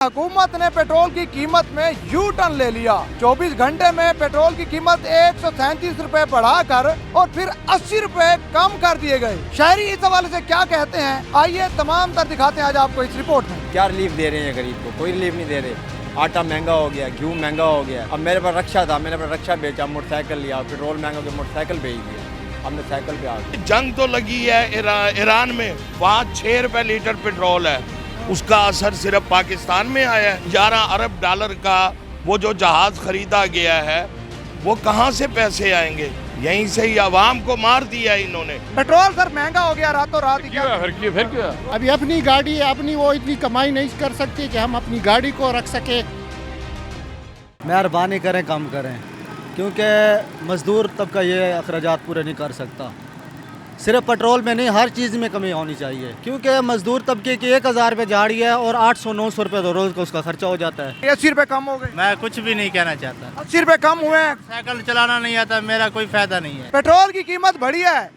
हुकूमत ने पेट्रोल की कीमत में यू टर्न ले लिया। 24 घंटे में पेट्रोल की कीमत 137 रुपए बढ़ाकर और फिर 80 रुपए कम कर दिए गए। शहरी इस हवाले से क्या कहते हैं, आइए तमाम तर दिखाते हैं आज आपको इस रिपोर्ट में। क्या रिलीफ दे रहे हैं गरीब को? कोई रिलीफ नहीं दे रहे। आटा महंगा हो गया, घी महंगा हो गया। अब मेरे पास रक्षा था, मैंने अपना रक्षा बेचा, मोटरसाइकिल लिया, पेट्रोल महंगा हो गया, मोटरसाइकिल बेच दिया। हमने साइकिल पे आ गए। जंग तो लगी है ईरान में, वहाँ 6 रुपए लीटर पेट्रोल है, उसका असर सिर्फ पाकिस्तान में आया है। 11 अरब डॉलर का वो जो जहाज खरीदा गया है, वो कहाँ से पैसे आएंगे? यहीं से ही आवाम को मार दिया इन्होंने। पेट्रोल सर महंगा हो गया रातों रात। फिर क्यों? अभी अपनी गाड़ी है, अपनी वो इतनी कमाई नहीं कर सकती कि हम अपनी गाड़ी को रख सके। मेहरबानी करें, कम करें, क्योंकि मजदूर तबका ये अखराजात पूरे नहीं कर सकता। सिर्फ पेट्रोल में नहीं, हर चीज़ में कमी होनी चाहिए, क्योंकि मजदूर तबके की 1000 रुपये दिहाड़ी है और 800-900 रुपये तो रोज़ का उसका खर्चा हो जाता है। 80 रुपए कम हो गए। मैं कुछ भी नहीं कहना चाहता। 80 रुपए कम हुए हैं। साइकिल चलाना नहीं आता, मेरा कोई फायदा नहीं है। पेट्रोल की कीमत बढ़ी है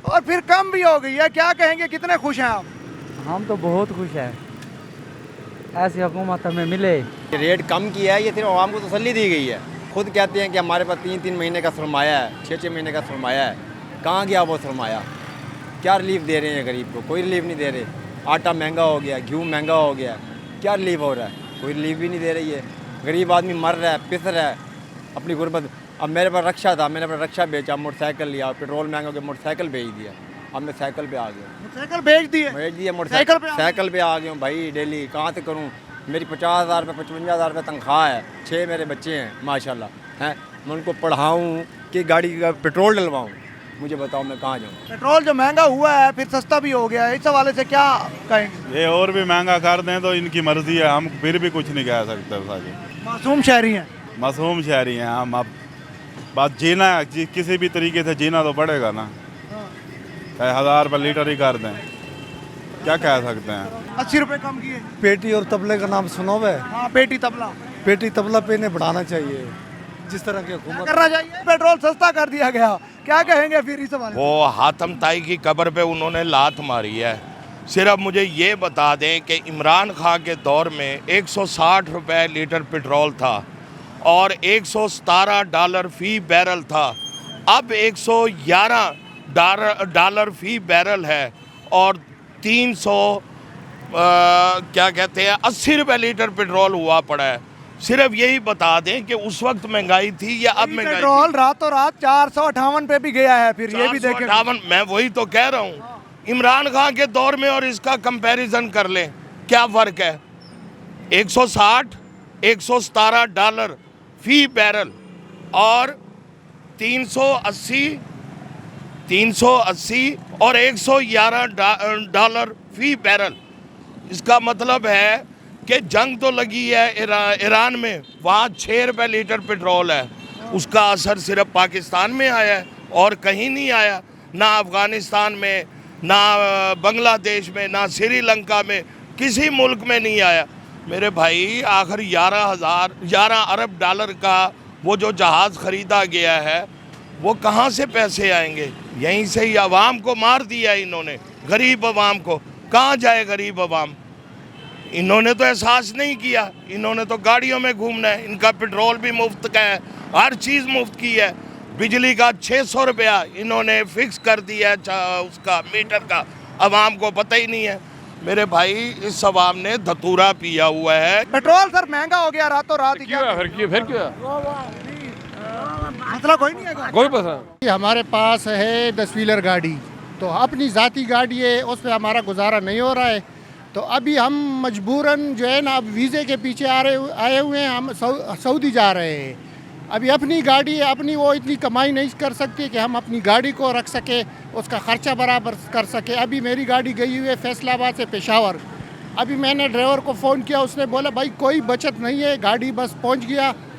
और फिर कम भी हो गई है। क्या कहेंगे, कितने खुश हैं आप? हम तो बहुत खुश हैं, ऐसी हुकूमत हमें मिले। रेट कम किया है, ये सिर्फ आवाम को तसल्ली दी गई है। खुद कहते हैं कि हमारे पास 3-3 महीने का सरमाया है, 6-6 महीने का सरमाया है। कहाँ गया वो सरमाया? क्या रिलीफ दे रहे हैं गरीब को? कोई रिलीफ नहीं दे रहे। आटा महंगा हो गया, घी महंगा हो गया, क्या रिलीफ हो रहा है? कोई रिलीफ भी नहीं दे रही है। गरीब आदमी मर रहा है, पिस रहा है अपनी गुर्बत। अब मेरे पास रक्षा था, मैंने अपना रक्षा बेचा, मोटरसाइकिल लिया, पेट्रोल महंगा हो गया, मोटरसाइकिल बेच दिया। अब मैं साइकिल पे आ गया। साइकिल बेच दिए? मोटरसाइकिल साइकिल पे आ गया हूँ भाई। डेली कहाँ से करूँ? मेरी 50,000 रुपये 55,000 रुपये तनख्वाह है, 6 मेरे बच्चे हैं माशाल्लाह हैं। मैं उनको पढ़ाऊँ कि गाड़ी का पेट्रोल डलवाऊँ? मुझे बताओ मैं कहाँ जाऊँ? पेट्रोल जो महंगा हुआ है फिर सस्ता भी हो गया है, इस हवाले से क्या कहेंगे? ये और भी महंगा कर दें तो इनकी मर्जी है, हम फिर भी कुछ नहीं कह सकते। साजी मासूम शहरी हैं। मासूम शहरी हैं हम। अब बात जीना, किसी भी तरीके से जीना तो पड़ेगा ना। 1000 रुपये लीटर ही कर दें, क्या कह सकते हैं? 80 रुपए कम किए। पेटी और तबले का नाम सुनो वे? हाँ, पेटी तबला। पेटी तबला पे इन्हें बढ़ाना चाहिए, जिस तरह की हुकूमत करना चाहिए। पेट्रोल सस्ता कर दिया गया, क्या कहेंगे फिर इस हवाले? वो हातम ताई की कब्र पे उन्होंने लात मारी है। सिर्फ मुझे ये बता दें कि इमरान खान के दौर में 160 रुपये लीटर पेट्रोल था और 117 डॉलर फी बैरल था। अब 111 डॉलर फी बैरल है और 80 रुपये लीटर पेट्रोल हुआ पड़ा है। सिर्फ यही बता दें कि उस वक्त महंगाई थी या अब महंगाई? पेट्रोल रातों रात 458 पे भी गया है। फिर ये भी देखें, 458। मैं वही तो कह रहा हूँ, इमरान खान के दौर में और इसका कंपैरिजन कर लें, क्या फ़र्क है? 160 117 डॉलर फी बैरल और 380 और 111 डॉलर फी बैरल। इसका मतलब है कि जंग तो लगी है ईरान में, वहाँ 6 रुपए लीटर पेट्रोल है, उसका असर सिर्फ पाकिस्तान में आया है और कहीं नहीं आया। ना अफ़गानिस्तान में, ना बांग्लादेश में, ना श्रीलंका में, किसी मुल्क में नहीं आया। मेरे भाई आखिर 11 अरब डॉलर का वो जो जहाज़ ख़रीदा गया है, वो कहाँ से पैसे आएंगे? यहीं से ही आवाम को मार दिया इन्होंने, गरीब आवाम को। कहाँ जाए गरीब आवाम? इन्होंने तो एहसास नहीं किया, इन्होंने तो गाड़ियों में घूमना है। इनका पेट्रोल भी मुफ्त का है, हर चीज़ मुफ्त की है। बिजली का 600 रुपया इन्होंने फिक्स कर दिया है, उसका मीटर का। आवाम को पता ही नहीं है। मेरे भाई इस आवाम ने धतूरा पिया हुआ है। पेट्रोल सर महंगा हो गया रातों रात। फिर क्यों? मसला कोई नहीं है। कोई पता। हमारे पास है 10 व्हीलर गाड़ी, तो अपनी ज़ाती गाड़ी है, उस पर हमारा गुजारा नहीं हो रहा है। तो अभी हम मजबूरन जो है ना, अब वीज़े के पीछे आए हुए हैं। हम सऊदी जा रहे हैं। अभी अपनी गाड़ी है, अपनी वो इतनी कमाई नहीं कर सकती कि हम अपनी गाड़ी को रख सके, उसका ख़र्चा बराबर कर सके। अभी मेरी गाड़ी गई हुई है फैसलाबाद से पेशावर। अभी मैंने ड्राइवर को फ़ोन किया, उसने बोला भाई कोई बचत नहीं है, गाड़ी बस पहुंच गया।